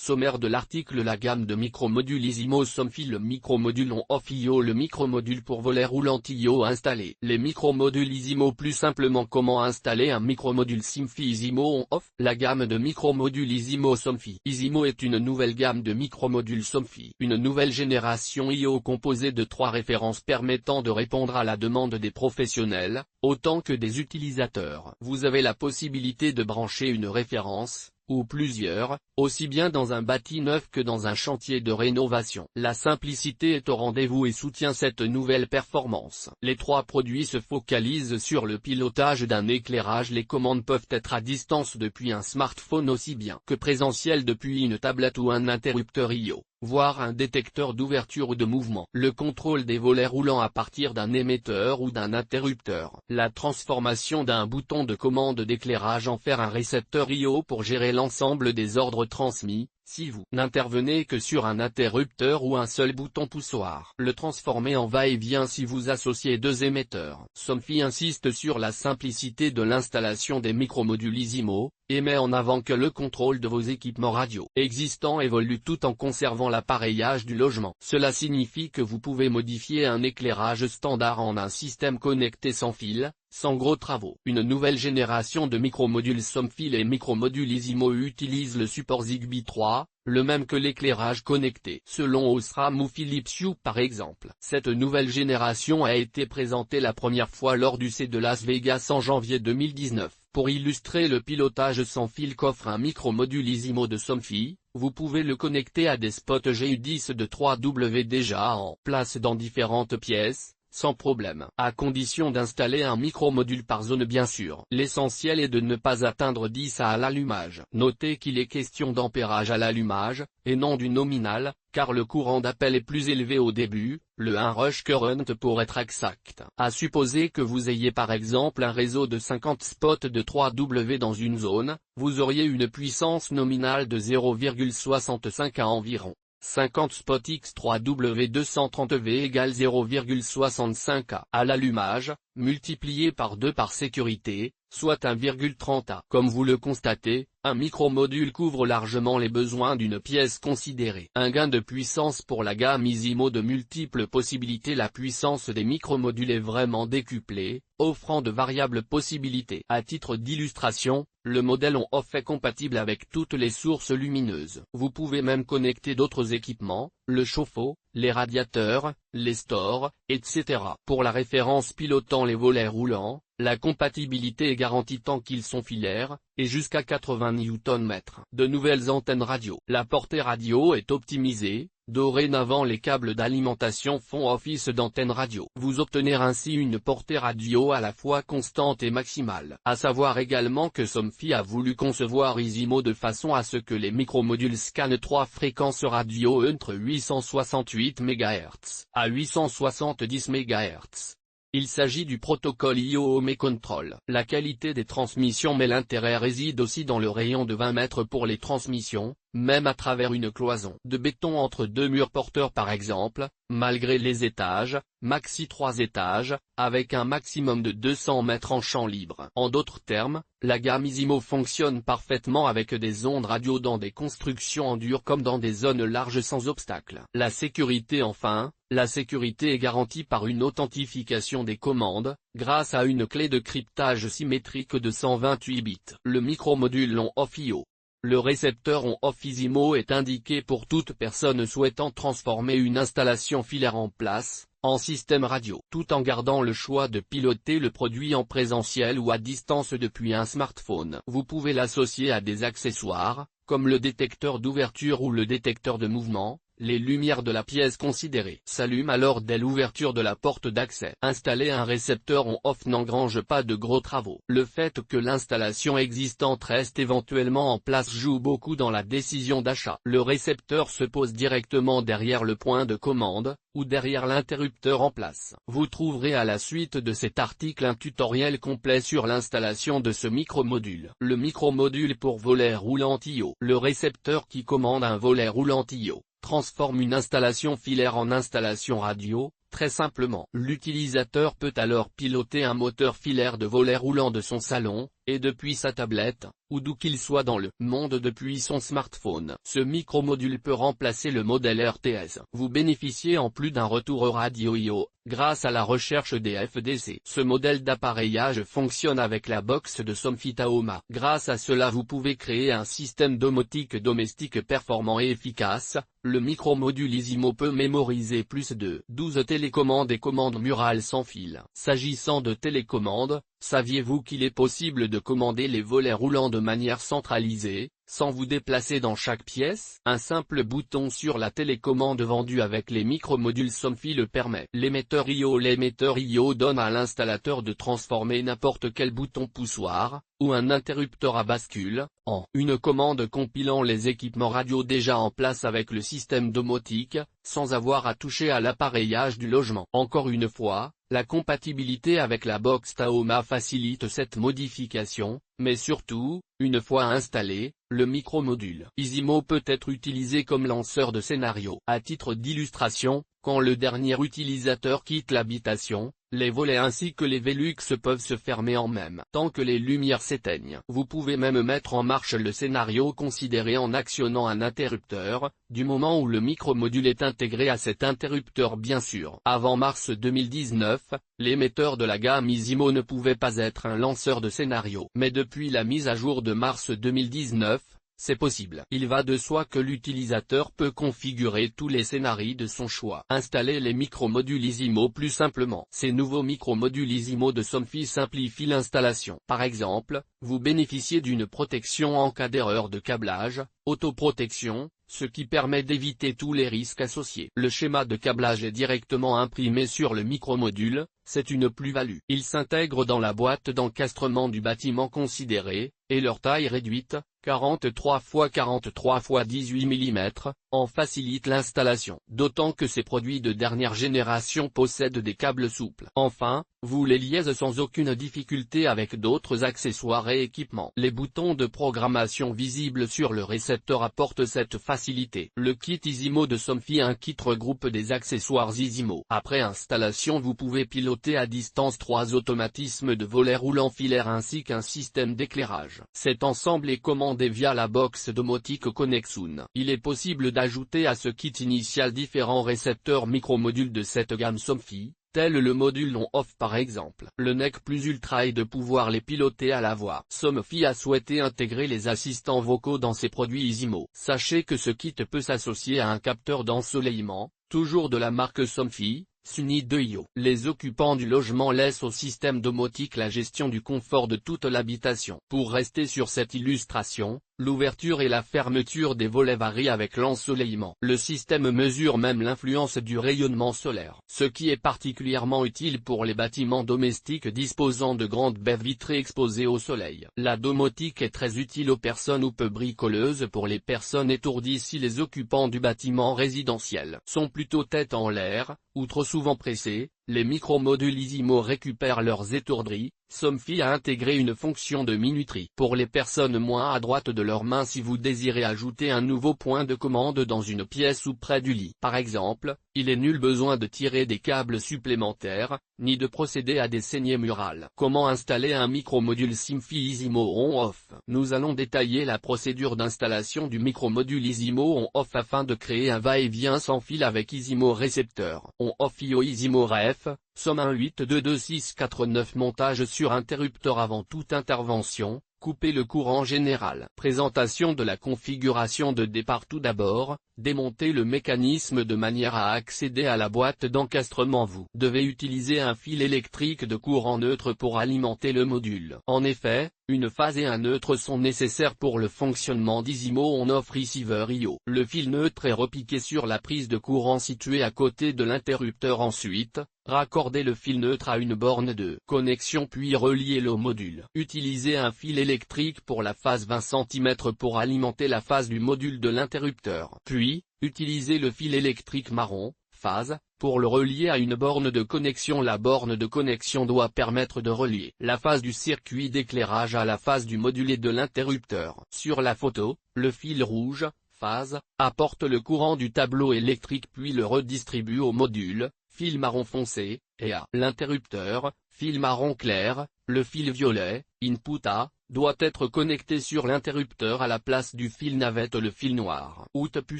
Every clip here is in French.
Sommaire de l'article. La gamme de micromodules Isimo Somfy. Le micromodule on-off IO. Le micromodule pour volet roulant IO installé. Les micromodules Isimo. Plus simplement, comment installer un micromodule Somfy Isimo on-off. La gamme de micromodules Isimo Somfy. Isimo est une nouvelle gamme de micromodules Somfy. Une nouvelle génération IO composée de 3 références permettant de répondre à la demande des professionnels, autant que des utilisateurs. Vous avez la possibilité de brancher une référence, ou plusieurs, aussi bien dans un bâti neuf que dans un chantier de rénovation. La simplicité est au rendez-vous et soutient cette nouvelle performance. Les 3 produits se focalisent sur le pilotage d'un éclairage. Les commandes peuvent être à distance depuis un smartphone aussi bien que présentiel depuis une tablette ou un interrupteur IO, voire un détecteur d'ouverture ou de mouvement. Le contrôle des volets roulants à partir d'un émetteur ou d'un interrupteur. La transformation d'un bouton de commande d'éclairage en faire un récepteur IO pour gérer l'ensemble des ordres transmis, si vous n'intervenez que sur un interrupteur ou un seul bouton poussoir. Le transformer en va-et-vient si vous associez 2 émetteurs. Somfy insiste sur la simplicité de l'installation des micromodules Isimo, et met en avant que le contrôle de vos équipements radio existants évolue tout en conservant l'appareillage du logement. Cela signifie que vous pouvez modifier un éclairage standard en un système connecté sans fil, sans gros travaux. Une nouvelle génération de micromodules Somfy. Les micromodules Isimo utilisent le support Zigbee 3, le même que l'éclairage connecté. Selon Osram ou Philips Hue par exemple. Cette nouvelle génération a été présentée la première fois lors du CES de Las Vegas en janvier 2019. Pour illustrer le pilotage sans fil qu'offre un micromodule Isimo de Somfy, vous pouvez le connecter à des spots GU10 de 3W déjà en place dans différentes pièces, sans problème. À condition d'installer un micromodule par zone bien sûr. L'essentiel est de ne pas atteindre 10 à l'allumage. Notez qu'il est question d'ampérage à l'allumage, et non du nominal, car le courant d'appel est plus élevé au début, le 1 rush current pour être exact. À supposer que vous ayez par exemple un réseau de 50 spots de 3W dans une zone, vous auriez une puissance nominale de 0,65 à environ 50 spots x3W 230V égale 0,65 à l'allumage, multiplié par 2 par sécurité, soit 1,30 A. Comme vous le constatez, un micromodule couvre largement les besoins d'une pièce considérée. Un gain de puissance pour la gamme Isimo de multiples possibilités. La puissance des micromodules est vraiment décuplée, offrant de variables possibilités. À titre d'illustration, le modèle on-off est compatible avec toutes les sources lumineuses. Vous pouvez même connecter d'autres équipements, le chauffe-eau, les radiateurs, les stores, etc. Pour la référence pilotant les volets roulants, la compatibilité est garantie tant qu'ils sont filaires, et jusqu'à 80 Nm. De nouvelles antennes radio. La portée radio est optimisée. Dorénavant les câbles d'alimentation font office d'antenne radio. Vous obtenez ainsi une portée radio à la fois constante et maximale. À savoir également que Somfy a voulu concevoir Isimo de façon à ce que les micromodules scannent 3 fréquences radio entre 868 MHz à 870 MHz. Il s'agit du protocole IO Home Control. La qualité des transmissions mais l'intérêt réside aussi dans le rayon de 20 mètres pour les transmissions, même à travers une cloison de béton entre 2 murs porteurs par exemple, malgré les étages, maxi 3 étages, avec un maximum de 200 mètres en champ libre. En d'autres termes, la gamme Isimo fonctionne parfaitement avec des ondes radio dans des constructions en dur comme dans des zones larges sans obstacle. La sécurité enfin. La sécurité est garantie par une authentification des commandes, grâce à une clé de cryptage symétrique de 128 bits. Le micromodule on-off IO. Le récepteur on-off Isimo est indiqué pour toute personne souhaitant transformer une installation filaire en place, en système radio, tout en gardant le choix de piloter le produit en présentiel ou à distance depuis un smartphone. Vous pouvez l'associer à des accessoires, comme le détecteur d'ouverture ou le détecteur de mouvement. Les lumières de la pièce considérée s'allument alors dès l'ouverture de la porte d'accès. Installer un récepteur on-off n'engrange pas de gros travaux. Le fait que l'installation existante reste éventuellement en place joue beaucoup dans la décision d'achat. Le récepteur se pose directement derrière le point de commande, ou derrière l'interrupteur en place. Vous trouverez à la suite de cet article un tutoriel complet sur l'installation de ce micromodule. Le micromodule pour volet roulant IO. Le récepteur qui commande un volet roulant IO transforme une installation filaire en installation radio. Très simplement, l'utilisateur peut alors piloter un moteur filaire de volet roulant de son salon, et depuis sa tablette, ou d'où qu'il soit dans le monde depuis son smartphone. Ce micromodule peut remplacer le modèle RTS. Vous bénéficiez en plus d'un retour radio I/O, grâce à la recherche des FDC. Ce modèle d'appareillage fonctionne avec la box de Somfy Taoma. Grâce à cela vous pouvez créer un système domotique domestique performant et efficace. Le micromodule Isimo peut mémoriser plus de 12 télécommandes et commandes murales sans fil. S'agissant de télécommande, saviez-vous qu'il est possible de commander les volets roulants de manière centralisée, sans vous déplacer dans chaque pièce? Un simple bouton sur la télécommande vendue avec les micromodules Somfy le permet. L'émetteur I/O donne à l'installateur de transformer n'importe quel bouton poussoir, ou un interrupteur à bascule, en une commande compilant les équipements radio déjà en place avec le système domotique, sans avoir à toucher à l'appareillage du logement. Encore une fois, la compatibilité avec la box Taoma facilite cette modification, mais surtout, une fois installé, le micromodule Isimo peut être utilisé comme lanceur de scénario. À titre d'illustration, quand le dernier utilisateur quitte l'habitation, les volets ainsi que les Velux peuvent se fermer en même temps que les lumières s'éteignent. Vous pouvez même mettre en marche le scénario considéré en actionnant un interrupteur, du moment où le micromodule est intégré à cet interrupteur bien sûr. Avant mars 2019, l'émetteur de la gamme Isimo ne pouvait pas être un lanceur de scénario. Mais depuis la mise à jour de mars 2019, c'est possible. Il va de soi que l'utilisateur peut configurer tous les scénarios de son choix. Installer les micromodules Isimo plus simplement. Ces nouveaux micromodules Isimo de Somfy simplifient l'installation. Par exemple, vous bénéficiez d'une protection en cas d'erreur de câblage, autoprotection, ce qui permet d'éviter tous les risques associés. Le schéma de câblage est directement imprimé sur le micromodule, c'est une plus-value. Il s'intègre dans la boîte d'encastrement du bâtiment considéré, et leur taille réduite, 43 x 43 x 18 mm, en facilite l'installation. D'autant que ces produits de dernière génération possèdent des câbles souples. Enfin, vous les liez sans aucune difficulté avec d'autres accessoires et équipements. Les boutons de programmation visibles sur le récepteur apportent cette facilité. Le kit Isimo de Somfy. Un kit regroupe des accessoires Isimo. Après installation vous pouvez piloter à distance 3 automatismes de volets roulants filaires ainsi qu'un système d'éclairage. Cet ensemble est commandé via la box domotique Connexun. Il est possible d'ajouter à ce kit initial différents récepteurs micromodules de cette gamme Somfy, tel le module on-off par exemple. Le NEC Plus Ultra est de pouvoir les piloter à la voix. Somfy a souhaité intégrer les assistants vocaux dans ses produits Isimo. Sachez que ce kit peut s'associer à un capteur d'ensoleillement, toujours de la marque Somfy, Sunny 2io. Les occupants du logement laissent au système domotique la gestion du confort de toute l'habitation. Pour rester sur cette illustration, l'ouverture et la fermeture des volets varient avec l'ensoleillement. Le système mesure même l'influence du rayonnement solaire, ce qui est particulièrement utile pour les bâtiments domestiques disposant de grandes baies vitrées exposées au soleil. La domotique est très utile aux personnes ou peu bricoleuses pour les personnes étourdies si les occupants du bâtiment résidentiel sont plutôt tête en l'air, ou trop souvent pressés. Les micromodules Isimo récupèrent leurs étourderies. Somfy a intégré une fonction de minuterie pour les personnes moins à droite de leur main si vous désirez ajouter un nouveau point de commande dans une pièce ou près du lit. Par exemple, il est nul besoin de tirer des câbles supplémentaires, ni de procéder à des saignées murales. Comment installer un micromodule Somfy Isimo on-off? Nous allons détailler la procédure d'installation du micromodule Isimo on-off afin de créer un va-et-vient sans fil avec Isimo récepteur. On-off I/O Isimo Ref, Somme 1822649. Montage sur interrupteur. Avant toute intervention, coupez le courant général. Présentation de la configuration de départ. Tout d'abord, démontez le mécanisme de manière à accéder à la boîte d'encastrement. Vous devez utiliser un fil électrique de courant neutre pour alimenter le module. En effet, une phase et un neutre sont nécessaires pour le fonctionnement d'Isimo on-off receiver I/O. Le fil neutre est repiqué sur la prise de courant située à côté de l'interrupteur. Ensuite, raccordez le fil neutre à une borne de connexion puis reliez-le au module. Utilisez un fil électrique pour la phase 20 cm pour alimenter la phase du module de l'interrupteur. Puis, utilisez le fil électrique marron, phase, pour le relier à une borne de connexion. La borne de connexion doit permettre de relier la phase du circuit d'éclairage à la phase du module et de l'interrupteur. Sur la photo, le fil rouge, phase, apporte le courant du tableau électrique puis le redistribue au module, fil marron foncé, et à l'interrupteur, fil marron clair, Le fil violet, input A, doit être connecté sur l'interrupteur à la place du fil navette. Le fil noir, output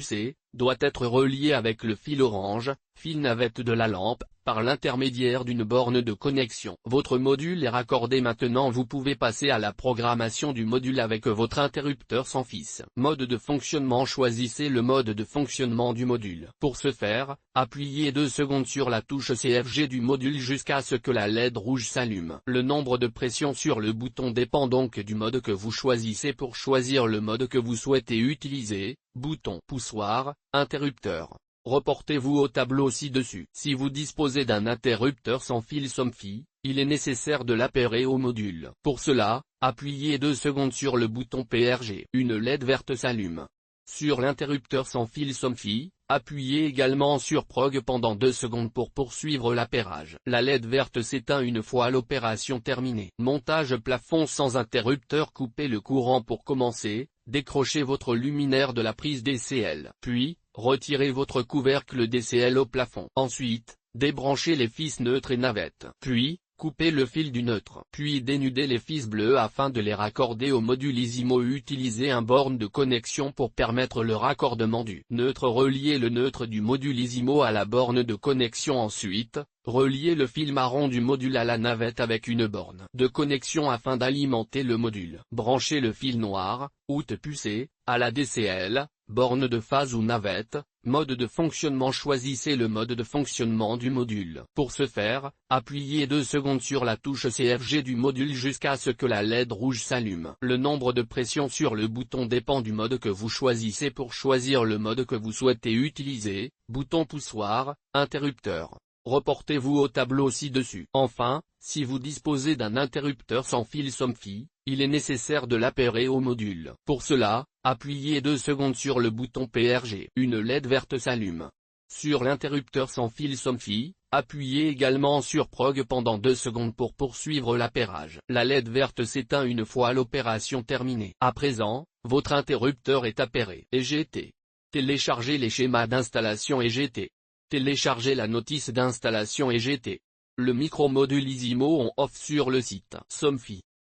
C, doit être relié avec le fil orange, fil navette de la lampe, par l'intermédiaire d'une borne de connexion. Votre module est raccordé. Maintenant vous pouvez passer à la programmation du module avec votre interrupteur sans fil. Mode de fonctionnement. Choisissez le mode de fonctionnement du module. Pour ce faire, appuyez 2 secondes sur la touche CFG du module jusqu'à ce que la LED rouge s'allume. Le nombre de pressions sur le bouton dépend donc du mode que vous choisissez. Pour choisir le mode que vous souhaitez utiliser, bouton poussoir, interrupteur. Reportez-vous au tableau ci-dessus. Si vous disposez d'un interrupteur sans fil SOMFI, il est nécessaire de l'appairer au module. Pour cela, appuyez 2 secondes sur le bouton PRG. Une LED verte s'allume. Sur l'interrupteur sans fil SOMFI, appuyez également sur PROG pendant 2 secondes pour poursuivre l'appairage. La LED verte s'éteint une fois l'opération terminée. Montage plafond sans interrupteur. Coupez le courant pour commencer, décrochez votre luminaire de la prise DCL. Puis, retirez votre couvercle DCL au plafond. Ensuite, débranchez les fils neutres et navettes. Puis, coupez le fil du neutre. Puis dénudez les fils bleus afin de les raccorder au module ISIMO. Utilisez un borne de connexion pour permettre le raccordement du neutre. Reliez le neutre du module ISIMO à la borne de connexion. Ensuite, reliez le fil marron du module à la navette avec une borne de connexion afin d'alimenter le module. Branchez le fil noir, output C, à la DCL, borne de phase ou navette. Mode de fonctionnement. Choisissez le mode de fonctionnement du module. Pour ce faire, appuyez 2 secondes sur la touche CFG du module jusqu'à ce que la LED rouge s'allume. Le nombre de pressions sur le bouton dépend du mode que vous choisissez. Pour choisir le mode que vous souhaitez utiliser, bouton poussoir, interrupteur. Reportez-vous au tableau ci-dessus. Enfin, si vous disposez d'un interrupteur sans fil SOMFI, il est nécessaire de l'appairer au module. Pour cela, appuyez 2 secondes sur le bouton PRG. Une LED verte s'allume. Sur l'interrupteur sans fil SOMFI, appuyez également sur PROG pendant 2 secondes pour poursuivre l'appairage. La LED verte s'éteint une fois l'opération terminée. À présent, votre interrupteur est appairé. EGT. Téléchargez les schémas d'installation EGT. Téléchargez la notice d'installation EGT. Le micromodule ISIMO on off sur le site SOMFI.